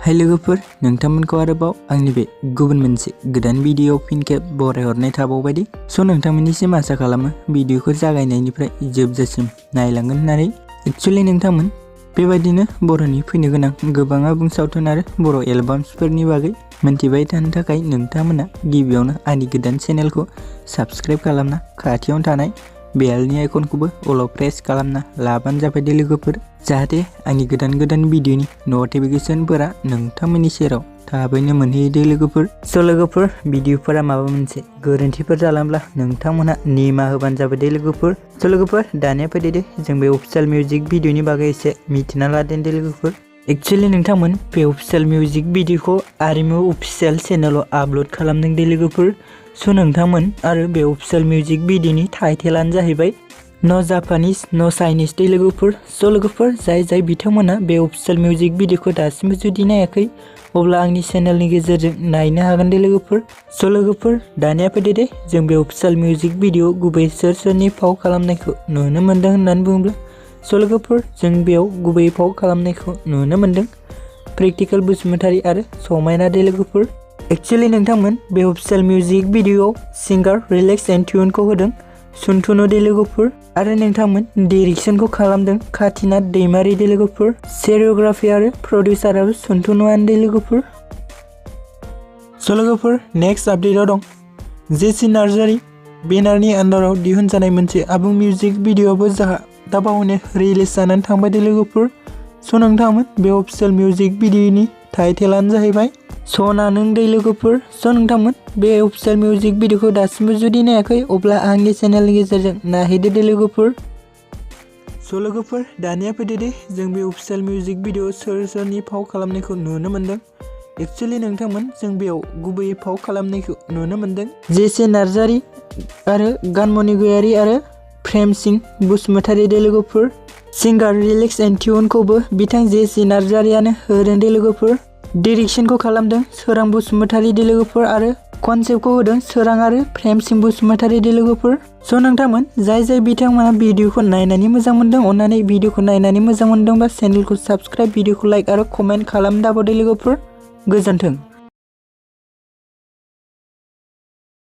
हाय लोगोफोर, नोंथांमोनखौ आरोबाव आंनि बे गुबुन मोनसे गोदान भिडिअ फिन खेब बरायहरनाय थाबावबायदि। नोंथांमोननिसिम आसा खालामो भिडिअखौ जागायनायनिफ्राय जोबजासिम नायलांगोन होननानै। एक्चुअली नोंथांमोन बेबायदिनो बर'नि फैनो गोनां गोबां आबुं सावथुन आरो बर' एलबाम्सफोरनि बागै मिन्थिबाय थानो थाखाय नोंथांमोना गिबियावनो आंनि गोदान चेनेलखौ साबस्क्राइब खालामना खाथियावनो थानाय बेलनि आइकनखौबो अलाव प्रेस खालामना लाबानो जाबाय दे लोगोफोर, जाहाथे आंनि गोदान गोदान भिडिअनि नटिफिकेशनफोरा नोंथांमोननि सेराव थाबैनो मोनहैयो दे लोगोफोर। लोगोफोर, भिडिअफोरा माबा मोनसे गोरोन्थिफोर जालांब्ला नोंथांमोना निमाहा होबानो जाबाय दे लोगोफोर। लोगोफोर, दानिया फैदो दे जों बे अफिसियेल मिउजिक भिडिअनि बागै एसे मिथिना लादों दे लोगोफोर। एक्चुअली नोंथांमोन बे अफिसियेल मिउजिक भिडिअखौ आरिमु अफिसियेल चेनेलाव आपल'ड खालामदों दे लोगोफोर। नोंथांमोन आरो बे अफिसियेल मिउजिक भिडिअनि टाइटेलानो जाहैबाय न' जापानिस न' चाइनिस दे लोगोफोर। लोगोफोर, जाय बिथांमोना बे अफिसियेल मिउजिक भिडिअखौ दासिमबो जुदि नायाखै अब्ला आंनि चेनेलनि गेजेरजों नायनो हागोन दे लोगोफोर। लोगोफोर, दानिया फैदो दे जों बे अफिसियेल मिउजिक भिडिअ गुबै सोरनि फाव खालामनायखौ नुनो मोनदों होननानै बुङोब्ला लोगोफोर, जों बेयाव गुबै फाव खालामनायखौ नुनो मोनदों प्रेक्टिकेल बसुमतारी आरो समायना दे लोगोफोर। एक्चुअली नोंथांमोन बे अफिसियेल मिउजिक भिडिअआव सिंगार रिलेक्स एन्ड टिउनखौ होदों सुनथुनु दे लोगोफोर, आरो नोंथांमोन डिरेक्सनखौ खालामदों खाथिनाथ दैमारि दे लोगोफोर। सेरियोग्राफि आरो प्रडिउसाराबो सुनथुनुआनो दे लोगोफोर। लोगोफोर, नेक्स्ट आपडेटआव दं जेसि नार्जारि बेनारनि आन्डाराव दिहुनजानाय मोनसे आबुं मिउजिक भिडिअआबो दा बावैनो रिलिज जानानै थांबाय दे लोगोफोर। नोंथांमोन बे अफिसियेल मिउजिक भिडिअनि टाइटेलानो जाहैबाय सना नों दे लोगोफोर। नोंथांमोन बे अफिसियेल मिउजिक भिडिअखौ दासिमबो जुदि नायाखै अब्ला आंनि चेनेलनि गेजेरजों नायहैदो दे लोगोफोर। लोगोफोर, दानिया फैदो दे जों बे अफिसियेल मिउजिक भिडिअ सोरनि फाव खालामनायखौ नुनो मोनदों। एक्चुअली नोंथांमोन जों बेयाव गुबैयै फाव खालामनायखौ नुनो मोनदों जेसि नार्जारि आरो गानमणि गयारि आरो प्रेम सिंह बसुमतारी दे लोगोफोर। सिंगार रिलेक्स एन्ड टिउनखौबो बिथां जेसि नार्जारियानो होदों दे लोगोफोर। डिरेक्सनखौ खालामदों सोरां बसुमतारी दे लोगोफोर आरो कनसेप्टखौ होदों सोरां आरो प्रेम सिंह बसुमतारी दे लोगोफोर। नोंथांमोन जाय बिथांमोना भिडिअखौ नायनानै मोजां मोनदों अननानै भिडिअखौ नायनानै मोजां मोनदोंबा चेनेलखौ साबस्क्राइब, भिडिअखौ लाइक आरो कमेन्ट खालाम दाबाव दे लोगोफोर। गोजोन्थों।